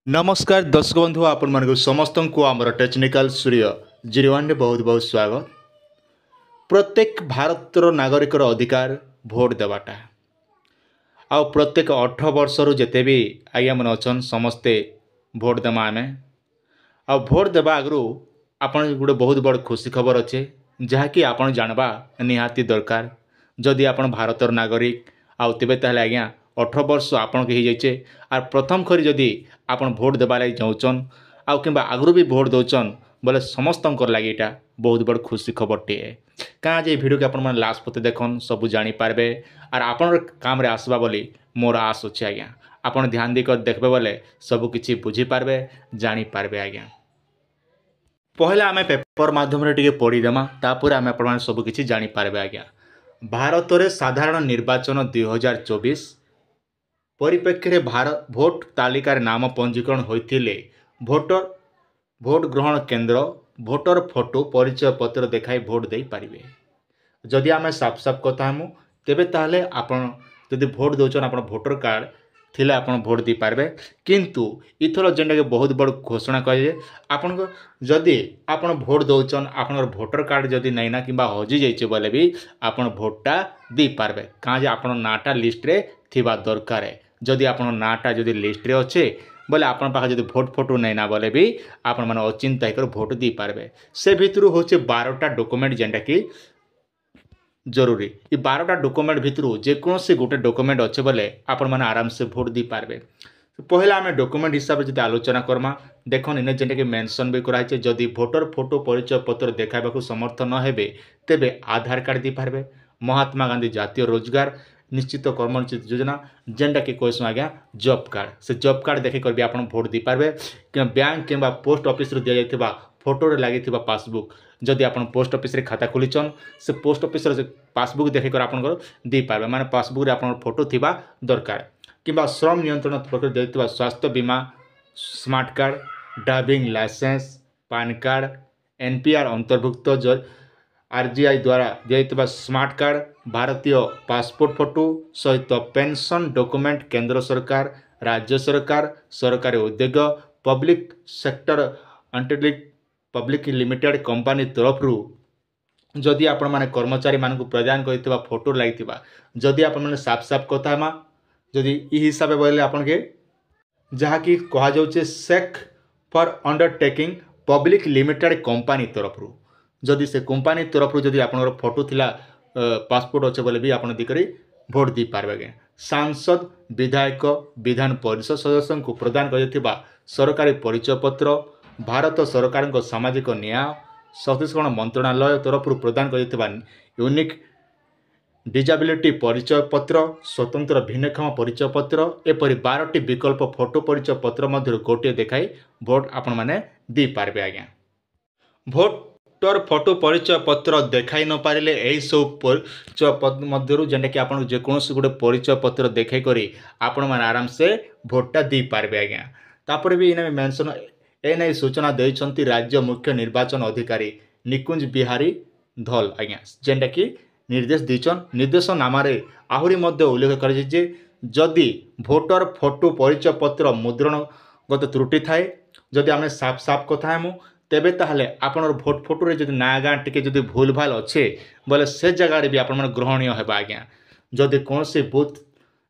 नमस्कार दर्शक बंधु आपण मानक समस्त को आमर टेक्निकल सूर्य 01 रे बहुत बहुत स्वागत। प्रत्येक भारतर नागरिकर अधिकार भोट देवाटा आ प्रत्येक 18 वर्ष रु जेते भी आज्ञा मन अच्छन समस्ते भोट देमा आमे आ भोट देवा आगु आपण गोटे बहुत बड़ खुशी खबर अच्छे जहाँकि आपण जानवा निहाती दरकार। जदि आपण भारतर नागरिक आउ तेबे ताहले आज्ञा 18 वर्ष आपण के जाइए आर प्रथम खरी जदि आपण भोट देवा लगी जाऊन आउ कि आगु भी भोट दौन बोले समस्त लगे यहाँ बहुत बड़ खुशी खबर टे क्या जे भिडियो के आपण लास्ट पते देखन सब जानीपारे आर आपण काम रे आसबा बोली मोर आस अच्छे आज्ञा। आपण ध्यान देकर देखबे बोले सबकि बुझीपारे जानीपारे आज्ञा। पहले आम पेपर मध्यम टे पढ़ीदेमा तापर आम आप सबकि जानीपारे आज्ञा। भारत में साधारण निर्वाचन 2024 परिप्रेक्षी भारत भोट तालिकार नाम पंजीकरण होते भोटर भोट ग्रहण केन्द्र भोटर फोटो परिचय पत्र देखाई भोट दे पारे। जदि आम साफ साफ कथा हूँ तेबे ताहले आपण जदि भोट दौन आप भोटर कार्ड थिले आपण भोट दे पारे। किंतु इथर जेनटा कि बहुत बड़ घोषणा कहे आपण जदि आपण भोट दौन आप भोटर कार्ड जदि नैना कि हजि जाइए बोले भी आपण भोटा दे पारे कहाँ आपण नाटा लिस्ट रे थिबा दरकार। जदि आप नाटा जदि लिस्ट रे अच्छे बोले आपण पाखे जदि भोट फोटो नैना बोले भी आपण मैंने अचिंता होकर भोट दे पारे। से भितर हूँ 12टा डॉक्यूमेंट जेनटा कि जरूरी ये 12टा डॉक्यूमेंट भितर जेकोसी गोटे डॉक्यूमेंट अच्छे बोले आपण मैंने आराम से भोट दे पारे। पहला आम डॉक्यूमेंट हिसाब से जब आलोचना करमा देखो इन जेनटा कि मेंशन भी कराई जदि भोटर फोटो परिचय पत्र देखा समर्थ न हेबे तेबे आधार कार्ड दे पारे। महात्मा गांधी जातीय रोजगार निश्चित कर्मनिश्चित योजना जेनटा कि कहूँ आज्ञा जॉब कार्ड से जॉब कार्ड देखिक भी आप भोट दे पारे कि बैंक कि पोस्ट ऑफिस दि जाइए फोटो लगी पासबुक जदि आप पोस्ट ऑफिस रे खाता खोलीचन से पोस्ट ऑफिस पासबुक देखिक आप दे पारे माने पासबुक आप फोटो थिबा दरकार कि श्रम नियंत्रण प्रक्रिया देता स्वास्थ्य बीमा smart card driving licence PAN card NPR अंतर्भुक्त आरजीआई द्वारा दिया स्मार्ट कार्ड भारतीय पासपोर्ट फोटो सहित पेंशन डॉक्यूमेंट केंद्र सरकार राज्य सरकार सरकारी उद्योग पब्लिक सेक्टर अंटिलिक पब्लिक लिमिटेड कंपनी तरफ जदि आपण माने कर्मचारी मान प्रदान कर फोटो लगी जदि आप साफ साफ कथा जदि हिसाब से बोले आपन के जहाँ कि कह जाऊे सेक फॉर अंडरटेकिंग पब्लिक लिमिटेड कंपनी तरफ जदि से कंपनी तरफ जदि आप फोटो थिला पासपोर्ट अच्छे बोले भी आप दिकरी भोट दे पारे। सांसद विधायक विधान परिषद सदस्य को प्रदान कर सरकारी परिचय पत्र भारत सरकार सामाजिक न्याय छत्तीसगढ़ मंत्रणालय तरफ प्रदान कर यूनिक डिजाबिलिटी परिचय पत्र स्वतंत्र भिन्नक्षम परिचय पत्र एपरी 12टी विकल्प फोटो परिचय पत्र मध्य गोटे देखाई भोट आपण मैंने दे पारे आज्ञा। भोटर फोटो परिचय पत्र देखाई न पारे यही सब परिचय पत्र मध्य जेनटा कि आप जेकोसी गोटे परिचय पत्र देखाई करी आपण मैंने आराम से भोटा दे पारे आज्ञा। तापर भी इन मेंशन एने सूचना देइछंती राज्य मुख्य निर्वाचन अधिकारी निकुंज बिहारी धल आज्ञा जेनटा कि निर्देश दीचन निर्देश नामारे आहुरी मध्य उल्लेख कर जदि भोटर फोटो परिचय पत्र मुद्रणगत त्रुटि थाए जदि आम साफ साफ कथा हूँ तेबे ताहले आपन भोट फोटो रे जदि ना गाँ टिके जदि भूल भाल अच्छे बोले से जगह भी आपण ग्रहणीय होगा आज्ञा। जदि कौन से बूथ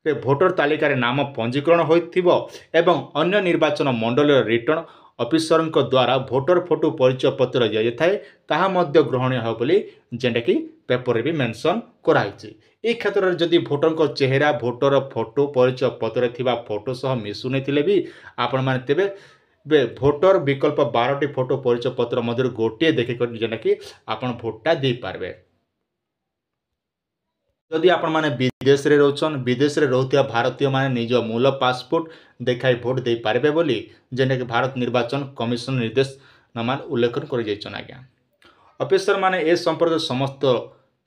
रे भोटर तालिकार नाम पंजीकरण होइथिबो एवं अन्य निर्वाचन मंडल रिटर्न ऑफिसर द्वारा भोटर फोटो परिचय पत्र दि जाए ताहा मध्य ग्रहणीय हो बोली जेनटा कि पेपर भी मेंशन कराई। ए क्षेत्र में जदि भोटर चेहरा भोटर फोटो परिचय पत्र थिबा फोटो सह मिसुने भी आपण माने तेबे भोटर विकल्प 12टी फोटो परिचय पत्र मध्य गोटे देखिक जेनटा कि आपण भोटा दे पारे। जदि आपण माने विदेश रे रोचन विदेश रे रहउतिया भारतीय माने निज मूल पासपोर्ट देखाई भोट दे पारे बोली जेनटा कि भारत निर्वाचन कमिशन निर्देश नाम उल्लेखन कर जाइछन आज्ञा। ऑफिसर माने ए संपर्क समस्त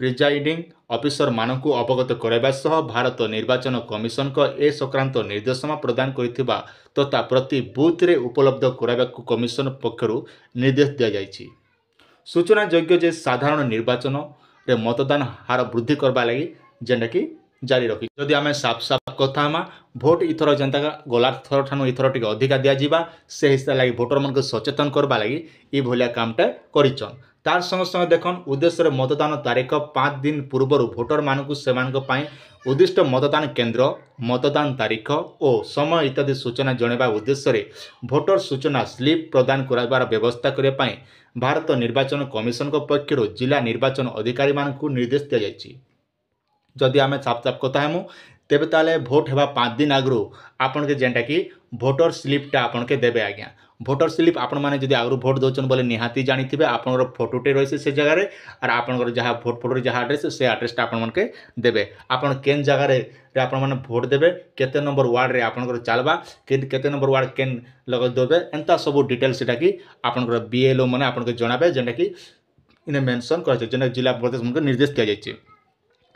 प्रिजाइडिंग ऑफिसर मानकु अवगत कराइबा सह भारत निर्वाचन कमिशन को ए संक्रांत निर्देशना प्रदान करिथिबा तथा प्रति बूथ रे उपलब्ध कराइबा कमिशन पक्षरु निर्देश दिया जाइछि। सूचना योग्य जे साधारण निर्वाचन रे मतदान हार वृद्धि करबा लगी जेनटा कि जारी रखी। जदि आम साफ साफ कथा हमा भोट इथर जनता गला थर ठानु इथर टिके अधिका दिया जिबा से हिसाब लगी भोटर मन को सचेतन करबा लगी ई भलिया कामटा करिछन। तार संगे संगे देखन उद्देश्य मतदान तारीख 5 दिन पूर्व भोटर मानक उद्दिष्ट मतदान केन्द्र मतदान तारीख और समय इत्यादि सूचना जनवा उद्देश्य भोटर सूचना स्लीप प्रदान करार व्यवस्था करने भारत निर्वाचन कमिशन पक्षर जिला निर्वाचन अधिकारी मानक निर्देश दि जाएगी। जदि आम साफ साफ कथा हेमु तेबे ताले भोट हेबा 5 दिन आगु आपन के जेंटा कि भोटर स्लीपटा आपन के देबे आज्ञा। भोटर स्लीप आपण माने जदि आगु भोट दोचन बोले निहाती जानिथिबे आपनर फोटोटे रहिसे से जगह रे और आपनकर जहाँ भोट फोटो जहाँ एड्रेस से एड्रेसटा आपण मन के देबे। आपन केन जगह रे आपण माने भोट देबे केते नंबर वार्ड रे आपनकर चलबा केते नंबर वार्ड केन लग देबे एंता सब डिटेल सेटा कि आपनकर बीएलओ माने आपन के जणाबे जेंटा कि इने मेंशन करछे जेंटा जिला प्रदेश मन के निर्देश दिया जायछि।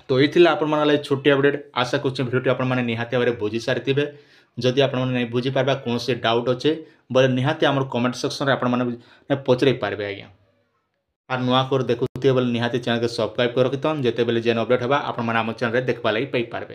तो ये आपण छोटी अपडेट आशा कर भिडियो आपण मैंने निहाती भाव बुझी सारी। जदि आपण नहीं बुझी पार्बा कौन से डाउट अच्छे बोले निहाती आम कमेंट सेक्शन में आपने पचर पारे आज्ञा। और नुआ कर देखुए बोले निहाती चैनल के सब्सक्राइब कर रखिथन जिते बेले जेन अपडेट होगा आप चैनल देखा लगी पारे।